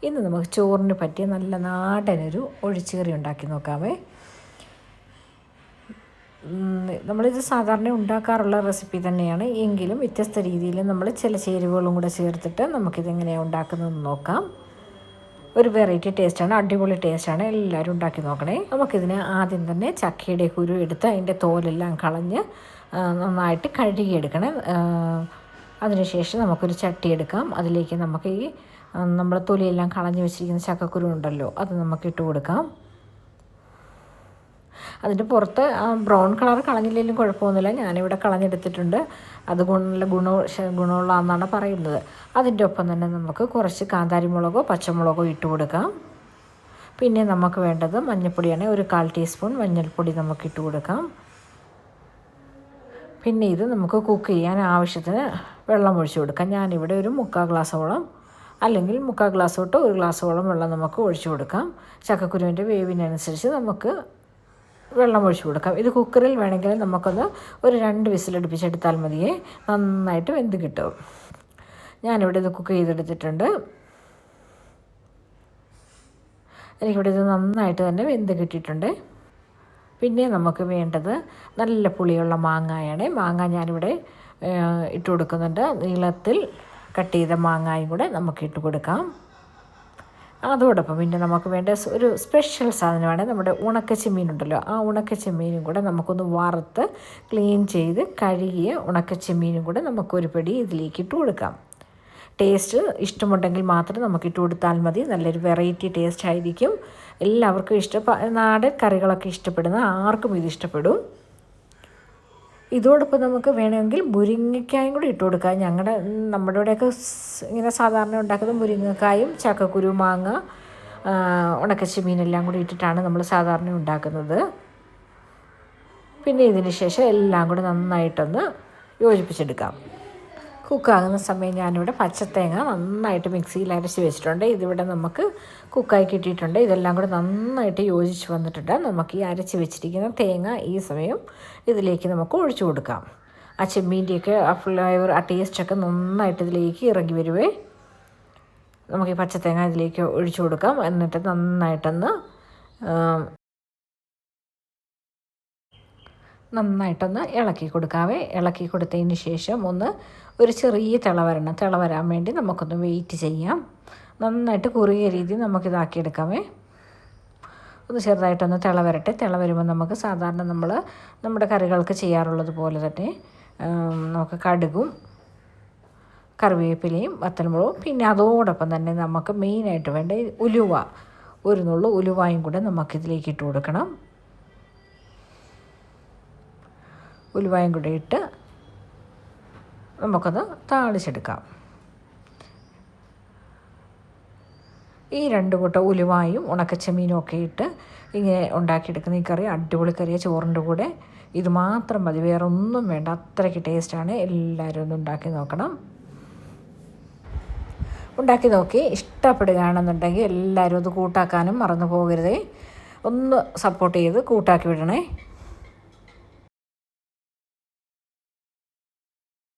ഇന്ന് നമുക്ക് ചോറിന് പറ്റിയ നല്ല നാടനൊരു ഒഴിച്ചുകറി ഉണ്ടാക്കി നോക്കാമേ. നമ്മളിത് സാധാരണ ഉണ്ടാക്കാറുള്ള റെസിപ്പി തന്നെയാണ്, എങ്കിലും വ്യത്യസ്ത രീതിയിൽ നമ്മൾ ചില ചേരുവകളും കൂടെ ചേർത്തിട്ട് നമുക്കിതെങ്ങനെയാണ് ഉണ്ടാക്കുന്നതെന്ന് നോക്കാം. ഒരു വെറൈറ്റി ടേസ്റ്റാണ്, അടിപൊളി ടേസ്റ്റാണ്, എല്ലാവരും ഉണ്ടാക്കി നോക്കണേ. നമുക്കിതിന് ആദ്യം തന്നെ ചക്കയുടെ കുരു എടുത്ത് അതിൻ്റെ തോലെല്ലാം കളഞ്ഞ് നന്നായിട്ട് കഴുകിയെടുക്കണം. അതിനുശേഷം നമുക്കൊരു ചട്ടി എടുക്കാം. അതിലേക്ക് നമുക്ക് ഈ നമ്മൾ തൊലിയെല്ലാം കളഞ്ഞ് വെച്ചിരിക്കുന്ന ചക്കക്കുരു ഉണ്ടല്ലോ, അത് നമുക്ക് ഇട്ട് കൊടുക്കാം. അതിൻ്റെ പുറത്ത് ബ്രൗൺ കളർ കളഞ്ഞില്ലെങ്കിലും കുഴപ്പമൊന്നുമില്ല, ഞാനിവിടെ കളഞ്ഞെടുത്തിട്ടുണ്ട്. അത് നല്ല ഗുണമുള്ളതെന്നാണ് പറയുന്നത്. അതിൻ്റെ ഒപ്പം തന്നെ നമുക്ക് കുറച്ച് കാന്താരി മുളകോ പച്ചമുളകോ ഇട്ട് കൊടുക്കാം. പിന്നെ നമുക്ക് വേണ്ടത് മഞ്ഞൾപ്പൊടിയാണ്. ഒരു 1/4 ടീസ്പൂൺ മഞ്ഞൾപ്പൊടി നമുക്ക് ഇട്ട് കൊടുക്കാം. പിന്നെ ഇത് നമുക്ക് കുക്ക് ചെയ്യാൻ ആവശ്യത്തിന് വെള്ളം ഒഴിച്ച് കൊടുക്കാം. ഞാനിവിടെ ഒരു 3/4 ഗ്ലാസ്സോളം, അല്ലെങ്കിൽ 3/4 ഗ്ലാസ് തൊട്ട് 1 ഗ്ലാസ്സോളം വെള്ളം നമുക്ക് ഒഴിച്ച് കൊടുക്കാം. ചക്കക്കുരുവിൻ്റെ വേവിനനുസരിച്ച് നമുക്ക് വെള്ളം ഒഴിച്ച് കൊടുക്കാം. ഇത് കുക്കറിൽ വേണമെങ്കിൽ നമുക്കൊന്ന് ഒരു 2 വിസിലടുപ്പിച്ചെടുത്താൽ മതിയേ, നന്നായിട്ട് വെന്ത് കിട്ടും. ഞാനിവിടെ ഇത് കുക്ക് ചെയ്തെടുത്തിട്ടുണ്ട്. എനിക്കിവിടെ ഇത് നന്നായിട്ട് തന്നെ വെന്ത് കിട്ടിയിട്ടുണ്ട്. പിന്നെ നമുക്ക് വേണ്ടത് നല്ല പുളിയുള്ള മാങ്ങയാണ്. മാങ്ങ ഞാനിവിടെ ഇട്ട് കൊടുക്കുന്നുണ്ട്. നീളത്തിൽ കട്ട് ചെയ്ത മാങ്ങായും കൂടെ നമുക്ക് ഇട്ട് കൊടുക്കാം. അതോടൊപ്പം പിന്നെ നമുക്ക് വേണ്ട ഒരു സ്പെഷ്യൽ സാധനമാണ് നമ്മുടെ ഉണക്കച്ചെമ്മീനുണ്ടല്ലോ, ആ ഉണക്കച്ചെമ്മീനും കൂടെ നമുക്കൊന്ന് വറുത്ത് ക്ലീൻ ചെയ്ത് കഴുകിയ ഉണക്കച്ചെമ്മീനും കൂടെ നമുക്കൊരു പിടി ഇതിലേക്ക് ഇട്ട് കൊടുക്കാം. ടേസ്റ്റ് ഇഷ്ടമുണ്ടെങ്കിൽ മാത്രം നമുക്ക് ഇട്ട് കൊടുത്താൽ മതി. നല്ലൊരു വെറൈറ്റി ടേസ്റ്റ് ആയിരിക്കും. എല്ലാവർക്കും നാടൻ കറികളൊക്കെ ഇഷ്ടപ്പെടുന്ന ആർക്കും ഇത് ഇഷ്ടപ്പെടും. ഇതോടൊപ്പം നമുക്ക് വേണമെങ്കിൽ മുരിങ്ങക്കായും കൂടി ഇട്ട് കൊടുക്കാം. നമ്മുടെ ഇവിടെയൊക്കെ ഇങ്ങനെ സാധാരണ ഉണ്ടാക്കുന്നത് മുരിങ്ങക്കായും ചക്കക്കുരു, മാങ്ങ, ഉണക്കച്ചെമ്മീനെല്ലാം കൂടി ഇട്ടിട്ടാണ് നമ്മൾ സാധാരണ ഉണ്ടാക്കുന്നത്. പിന്നെ ഇതിന് ശേഷം എല്ലാം കൂടി നന്നായിട്ടൊന്ന് യോജിപ്പിച്ചെടുക്കാം. കുക്കാകുന്ന സമയം ഞാനിവിടെ പച്ചത്തേങ്ങ നന്നായിട്ട് മിക്സിയിൽ അരച്ച് വെച്ചിട്ടുണ്ട്. ഇതിവിടെ നമുക്ക് കുക്കായി കിട്ടിയിട്ടുണ്ട്. ഇതെല്ലാം കൂടെ നന്നായിട്ട് യോജിച്ച് വന്നിട്ടുണ്ട്. നമുക്ക് ഈ അരച്ച് വെച്ചിരിക്കുന്ന തേങ്ങ ഈ സമയം ഇതിലേക്ക് നമുക്ക് ഒഴിച്ചു കൊടുക്കാം. ആ ചെമ്മീൻ്റെയൊക്കെ ആ ഫ്ലേവർ, ആ ടേസ്റ്റൊക്കെ നന്നായിട്ട് ഇതിലേക്ക് ഇറങ്ങി വരുവേ. നമുക്ക് ഈ പച്ചത്തേങ്ങ ഇതിലേക്ക് ഒഴിച്ചു കൊടുക്കാം. എന്നിട്ട് നന്നായിട്ടൊന്ന് ഇളക്കി കൊടുക്കാവേ. ഇളക്കി കൊടുത്തതിന് ശേഷം ഒരു ചെറിയ തിള വരാൻ വേണ്ടി നമുക്കൊന്ന് വെയിറ്റ് ചെയ്യാം. നന്നായിട്ട് കുറുകിയ രീതിയിൽ നമുക്കിതാക്കിയെടുക്കാമേ. ഒന്ന് ചെറുതായിട്ടൊന്ന് തിള വരട്ടെ. തിള വരുമ്പോൾ നമുക്ക് സാധാരണ നമ്മുടെ കറികൾക്ക് ചെയ്യാറുള്ളത് പോലെ തന്നെ നമുക്ക് കടുകും കറിവേപ്പിലയും വറ്റൽമുളകും, പിന്നെ അതോടൊപ്പം തന്നെ നമുക്ക് മെയിനായിട്ട് വേണ്ട ഉലുവ, ഒരു നുള്ളു ഉലുവായും കൂടെ നമുക്കിതിലേക്ക് ഇട്ട് കൊടുക്കണം. ഉലുവായും കൂടെ ഇട്ട് നമുക്കത് താളിച്ചെടുക്കാം. ഈ 2 കൂട്ടം ഉലുവായും ഉണക്കച്ചെമ്മീനും ഒക്കെ ഇട്ട് ഇങ്ങനെ ഉണ്ടാക്കിയെടുക്കുന്ന ഈ കറി അടിപൊളി കറിയാണ്. ചോറിൻ്റെ കൂടെ ഇത് മാത്രം മതി, വേറെ ഒന്നും വേണ്ട. അത്രയ്ക്ക് ടേസ്റ്റാണ്. എല്ലാവരും ഒന്ന് ഉണ്ടാക്കി നോക്കണം. ഉണ്ടാക്കി നോക്കി ഇഷ്ടപ്പെടുകയാണെന്നുണ്ടെങ്കിൽ എല്ലാവരും അത് കൂട്ടാക്കാനും മറന്നു പോകരുതേ. ഒന്ന് സപ്പോർട്ട് ചെയ്ത് കൂട്ടാക്കി വിടണേ.